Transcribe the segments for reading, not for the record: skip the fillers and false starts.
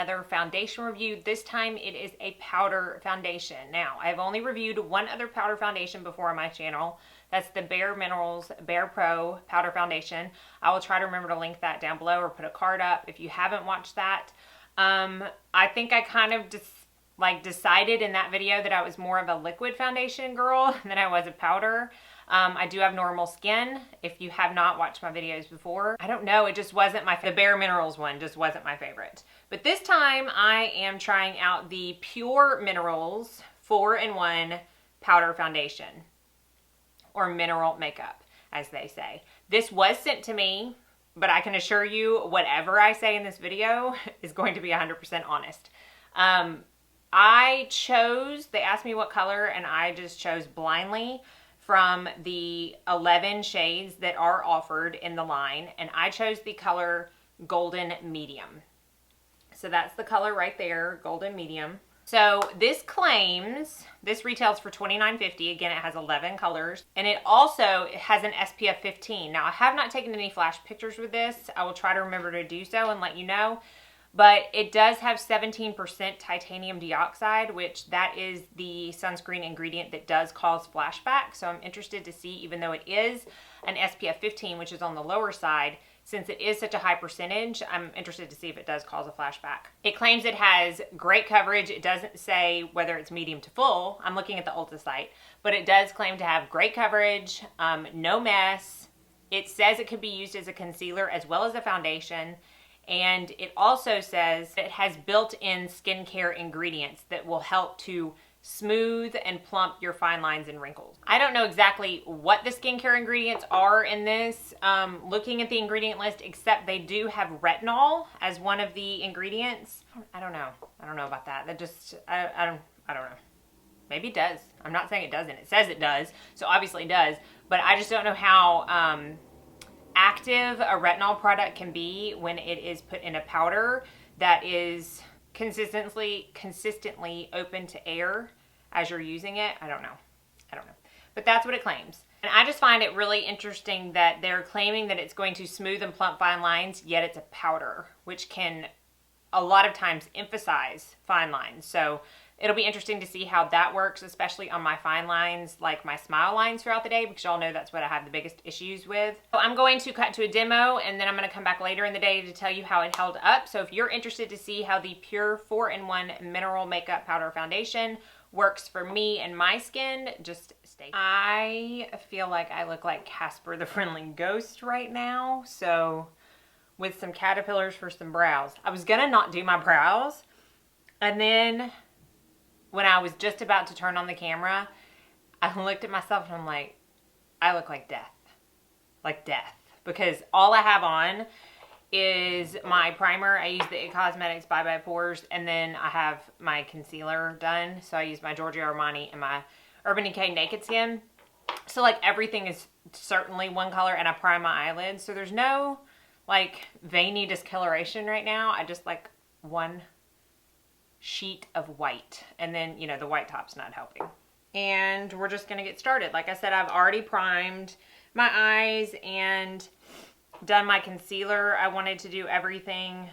another foundation review. This time it is a powder foundation. Now, I've only reviewed one other powder foundation before on my channel. That's the Bare Minerals Bare Pro Powder Foundation. I will try to remember to link that down below or put a card up if you haven't watched that. I think I kind of just decided in that video that I was more of a liquid foundation girl than I was a powder. I do have normal skin. If you have not watched my videos before, I don't know, it just wasn't the Bare Minerals one just wasn't my favorite. But this time I am trying out the PUR Minerals 4-in-1 Powder Foundation, or mineral makeup, as they say. This was sent to me, but I can assure you whatever I say in this video is going to be 100% honest. They asked me what color, and I just chose blindly from the 11 shades that are offered in the line, and I chose the color Golden Medium. So that's the color right there, Golden Medium. So this retails for $29.50. Again, it has 11 colors, and it also has an SPF 15. Now, I have not taken any flash pictures with this. I will try to remember to do so and let you know. But it does have 17% titanium dioxide, which that is the sunscreen ingredient that does cause flashback. So I'm interested to see, even though it is an SPF 15, which is on the lower side, since it is such a high percentage, I'm interested to see if it does cause a flashback. It claims it has great coverage. It doesn't say whether it's medium to full. I'm looking at the Ulta site, but it does claim to have great coverage, no mess. It says it could be used as a concealer as well as a foundation. And it also says it has built-in skincare ingredients that will help to smooth and plump your fine lines and wrinkles. I don't know exactly what the skincare ingredients are in this, looking at the ingredient list, except they do have retinol as one of the ingredients. I don't know. I don't know about that. That just, I don't know. Maybe it does. I'm not saying it doesn't. It says it does, so obviously it does. But I just don't know how active a retinol product can be when it is put in a powder that is consistently open to air as you're using it. I don't know. But that's what it claims. And I just find it really interesting that they're claiming that it's going to smooth and plump fine lines, yet it's a powder, which can a lot of times emphasize fine lines. So it'll be interesting to see how that works, especially on my fine lines, like my smile lines throughout the day, because y'all know that's what I have the biggest issues with. So I'm going to cut to a demo, and then I'm going to come back later in the day to tell you how it held up. So if you're interested to see how the PUR 4-in-1 Mineral Makeup Powder Foundation works for me and my skin, just stay. I feel like I look like Casper the Friendly Ghost right now, so with some caterpillars for some brows. I was gonna not do my brows, and then when I was just about to turn on the camera, I looked at myself and I'm like, I look like death. Like death. Because all I have on is my primer. I use the It Cosmetics Bye Bye Pores, and then I have my concealer done. So I use my Giorgio Armani and my Urban Decay Naked Skin. So like everything is certainly one color, and I prime my eyelids. So there's no like veiny discoloration right now. I just like one sheet of white, and then you know the white top's not helping. And we're just gonna get started. Like I said, I've already primed my eyes and done my concealer. I wanted to do everything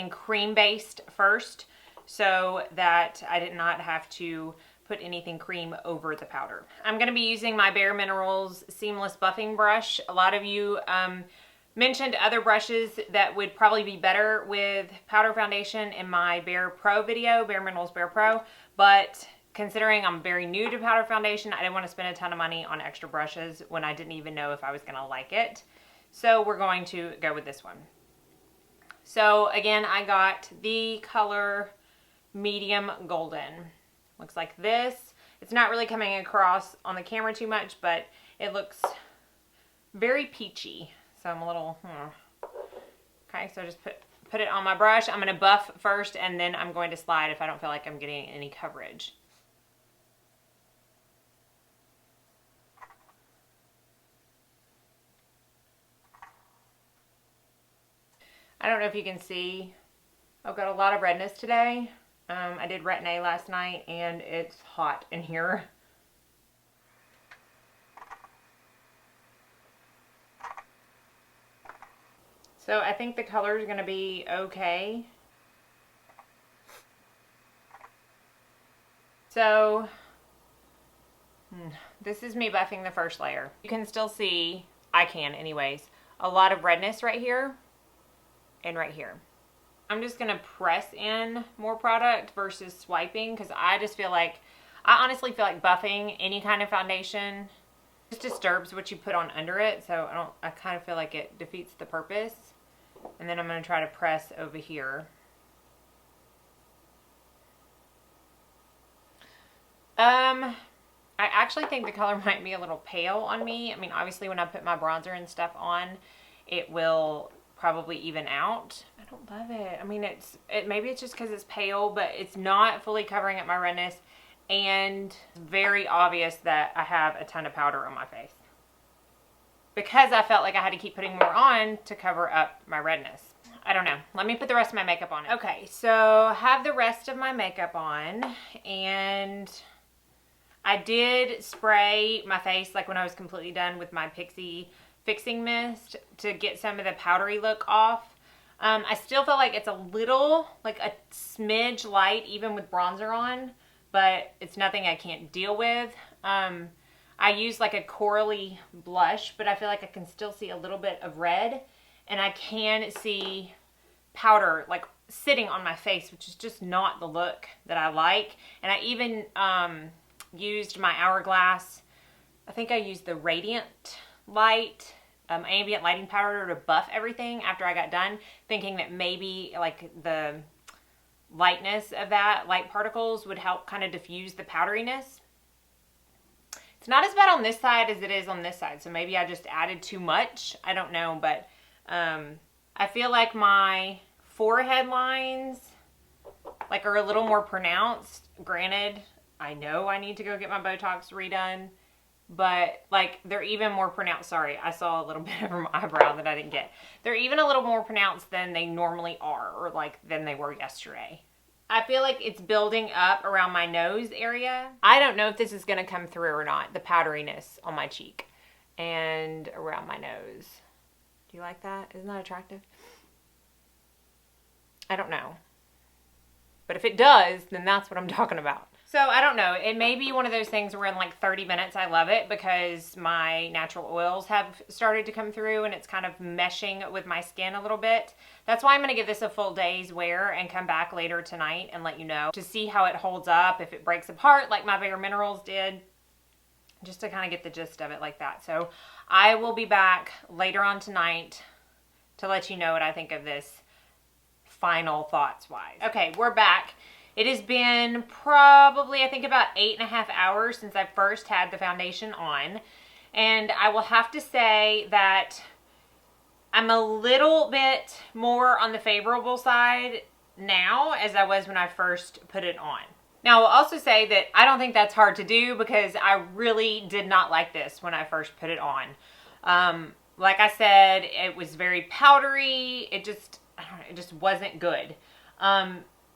cream based first, so that I did not have to put anything cream over the powder. I'm gonna be using my Bare Minerals Seamless Buffing Brush. A lot of you mentioned other brushes that would probably be better with powder foundation in my Bare Pro video, Bare Minerals Bare Pro, but considering I'm very new to powder foundation, I didn't want to spend a ton of money on extra brushes when I didn't even know if I was going to like it. So we're going to go with this one. So again, I got the color Medium Golden. Looks like this. It's not really coming across on the camera too much, but it looks very peachy. So I'm a little, okay, so just put it on my brush. I'm going to buff first, and then I'm going to slide if I don't feel like I'm getting any coverage. I don't know if you can see, I've got a lot of redness today. I did retin-A last night, and it's hot in here. So I think the color is going to be okay. So this is me buffing the first layer. You can still see, I can anyways, a lot of redness right here and right here. I'm just gonna press in more product versus swiping because I honestly feel like buffing any kind of foundation just disturbs what you put on under it. So I kind of feel like it defeats the purpose. And then I'm gonna try to press over here. I actually think the color might be a little pale on me. I mean, obviously when I put my bronzer and stuff on, it will probably even out. I don't love it. I mean, maybe it's just because it's pale, but it's not fully covering up my redness, and it's very obvious that I have a ton of powder on my face because I felt like I had to keep putting more on to cover up my redness. I don't know. Let me put the rest of my makeup on. Okay, so I have the rest of my makeup on, and I did spray my face like when I was completely done with my Pixie Fixing Mist to get some of the powdery look off. I still feel like it's a little, like a smidge light even with bronzer on, but it's nothing I can't deal with. I use like a corally blush, but I feel like I can still see a little bit of red, and I can see powder like sitting on my face, which is just not the look that I like. And I even used my Hourglass, I think I used the Radiant Light ambient lighting powder to buff everything after I got done, thinking that maybe like the lightness of that light particles would help kind of diffuse the powderiness. It's not as bad on this side as it is on this side, so maybe I just added too much. I don't know, but I feel like my forehead lines like are a little more pronounced. Granted, I know I need to go get my Botox redone, but like they're even more pronounced. Sorry, I saw a little bit of my eyebrow that I didn't get. They're even a little more pronounced than they normally are, or like than they were yesterday. I feel like it's building up around my nose area. I don't know if this is gonna come through or not, the powderiness on my cheek and around my nose. Do you like that? Isn't that attractive? I don't know. But if it does, then that's what I'm talking about. So I don't know. It may be one of those things where in like 30 minutes I love it because my natural oils have started to come through and it's kind of meshing with my skin a little bit. That's why I'm going to give this a full day's wear and come back later tonight and let you know to see how it holds up, if it breaks apart like my Bare Minerals did, just to kind of get the gist of it like that. So I will be back later on tonight to let you know what I think of this final thoughts wise. Okay, we're back. It has been probably, I think, about 8.5 hours since I first had the foundation on. And I will have to say that I'm a little bit more on the favorable side now as I was when I first put it on. Now, I'll also say that I don't think that's hard to do because I really did not like this when I first put it on. Like I said, it was very powdery. It just wasn't good.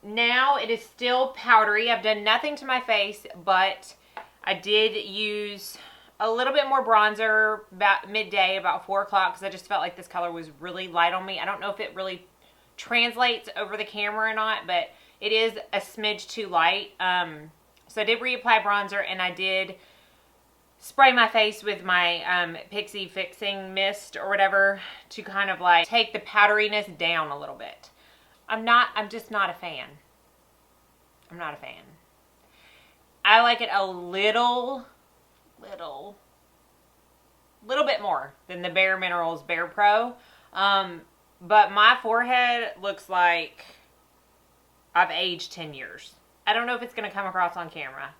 Now it is still powdery. I've done nothing to my face, but I did use a little bit more bronzer about midday, about 4 o'clock, because I just felt like this color was really light on me. I don't know if it really translates over the camera or not, but it is a smidge too light. So I did reapply bronzer, and I did spray my face with my Pixie Fixing Mist or whatever to kind of like take the powderiness down a little bit. I'm just not a fan. I'm not a fan. I like it a little bit more than the Bare Minerals Bare Pro. But my forehead looks like I've aged 10 years. I don't know if it's going to come across on camera,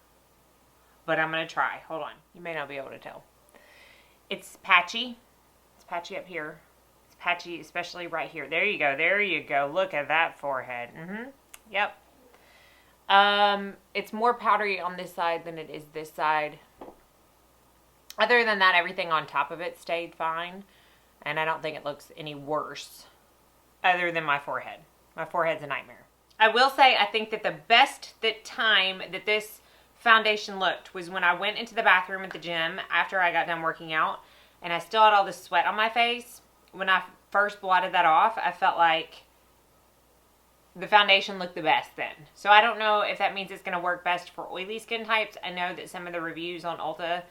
but I'm going to try. Hold on. You may not be able to tell. It's patchy. It's patchy up here. Patchy, especially right here. There you go. There you go. Look at that forehead. Yep. It's more powdery on this side than it is this side. Other than that, everything on top of it stayed fine. And I don't think it looks any worse other than my forehead. My forehead's a nightmare. I will say, I think that the best time that this foundation looked was when I went into the bathroom at the gym after I got done working out. And I still had all this sweat on my face. When I first blotted that off, I felt like the foundation looked the best then. So I don't know if that means it's going to work best for oily skin types. I know that some of the reviews on Ulta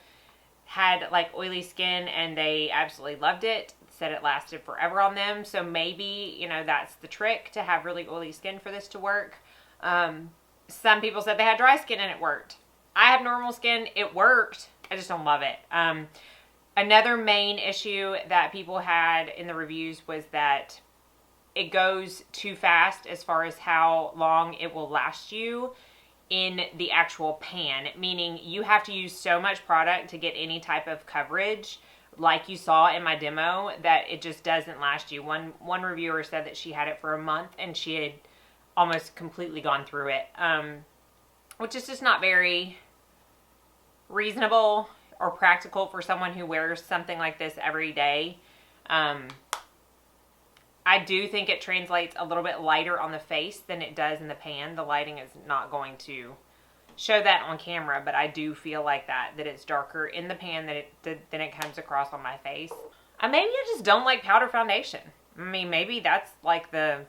had like oily skin and they absolutely loved it, said it lasted forever on them. So maybe, you know, that's the trick, to have really oily skin for this to work. Some people said they had dry skin and it worked. I have normal skin, it worked. I just don't love it. Another main issue that people had in the reviews was that it goes too fast as far as how long it will last you in the actual pan, meaning you have to use so much product to get any type of coverage like you saw in my demo that it just doesn't last you. One reviewer said that she had it for a month and she had almost completely gone through it, which is just not very reasonable or practical for someone who wears something like this every day. I do think it translates a little bit lighter on the face than it does in the pan. The lighting is not going to show that on camera, but I do feel like that it's darker in the pan than it comes across on my face. Maybe I just don't like powder foundation. I mean, maybe that's like the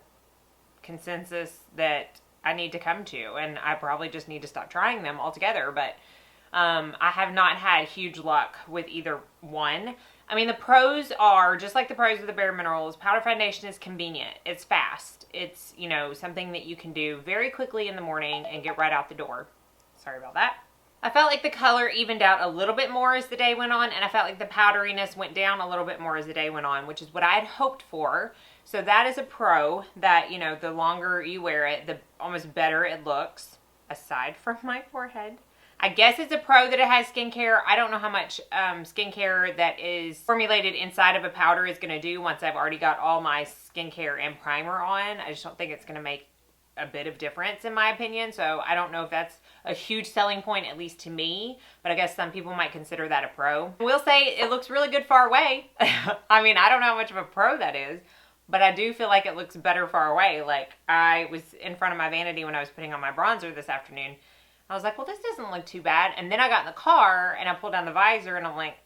consensus that I need to come to, and I probably just need to stop trying them altogether. But I have not had huge luck with either one. I mean, the pros are just like the pros of the Bare Minerals. Powder foundation is convenient. It's fast. It's, you know, something that you can do very quickly in the morning and get right out the door. Sorry about that. I felt like the color evened out a little bit more as the day went on, and I felt like the powderiness went down a little bit more as the day went on, which is what I had hoped for. So that is a pro, that, you know, the longer you wear it, the almost better it looks, aside from my forehead. I guess it's a pro that it has skincare. I don't know how much skincare that is formulated inside of a powder is going to do once I've already got all my skincare and primer on. I just don't think it's going to make a bit of difference in my opinion. So I don't know if that's a huge selling point, at least to me, but I guess some people might consider that a pro. I will say it looks really good far away. I mean, I don't know how much of a pro that is, but I do feel like it looks better far away. Like, I was in front of my vanity when I was putting on my bronzer this afternoon. I was like, well, this doesn't look too bad. And then I got in the car and I pulled down the visor and I'm like,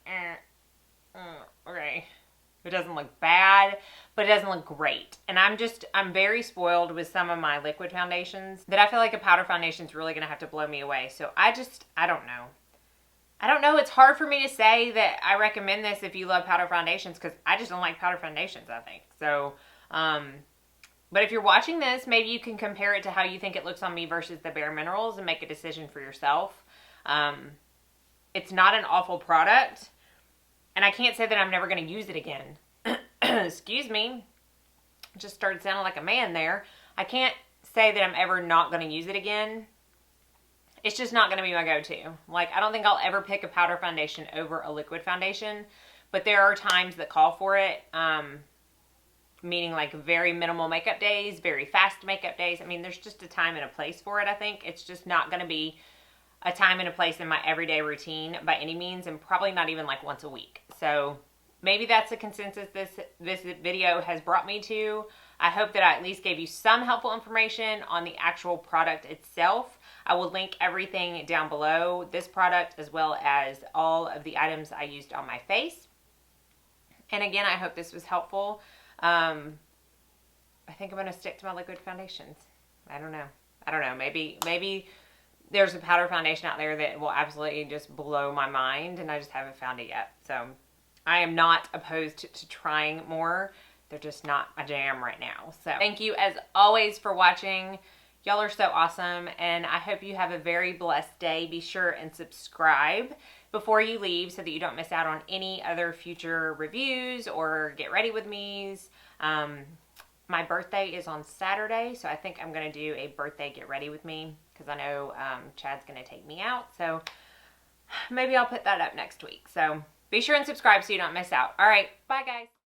okay. It doesn't look bad, but it doesn't look great. And I'm very spoiled with some of my liquid foundations that I feel like a powder foundation is really going to have to blow me away. So I don't know. I don't know. It's hard for me to say that I recommend this if you love powder foundations, because I just don't like powder foundations, I think. So, but if you're watching this, maybe you can compare it to how you think it looks on me versus the Bare Minerals and make a decision for yourself. It's not an awful product, and I can't say that I'm never going to use it again. Excuse me. Just started sounding like a man there. I can't say that I'm ever not going to use it again. It's just not going to be my go-to. Like, I don't think I'll ever pick a powder foundation over a liquid foundation, but there are times that call for it. Meaning like very minimal makeup days, very fast makeup days. I mean, there's just a time and a place for it, I think. It's just not going to be a time and a place in my everyday routine by any means, and probably not even like once a week. So maybe that's a consensus this video has brought me to. I hope that I at least gave you some helpful information on the actual product itself. I will link everything down below, this product as well as all of the items I used on my face. And again, I hope this was helpful. I think I'm going to stick to my liquid foundations. I don't know. Maybe there's a powder foundation out there that will absolutely just blow my mind, and I just haven't found it yet. So I am not opposed to trying more. They're just not my jam right now. So thank you as always for watching. Y'all are so awesome, and I hope you have a very blessed day. Be sure and subscribe before you leave so that you don't miss out on any other future reviews or get ready with me's. My birthday is on Saturday, so I think I'm going to do a birthday get ready with me, because I know Chad's going to take me out, so maybe I'll put that up next week. So be sure and subscribe so you don't miss out. All right, bye guys.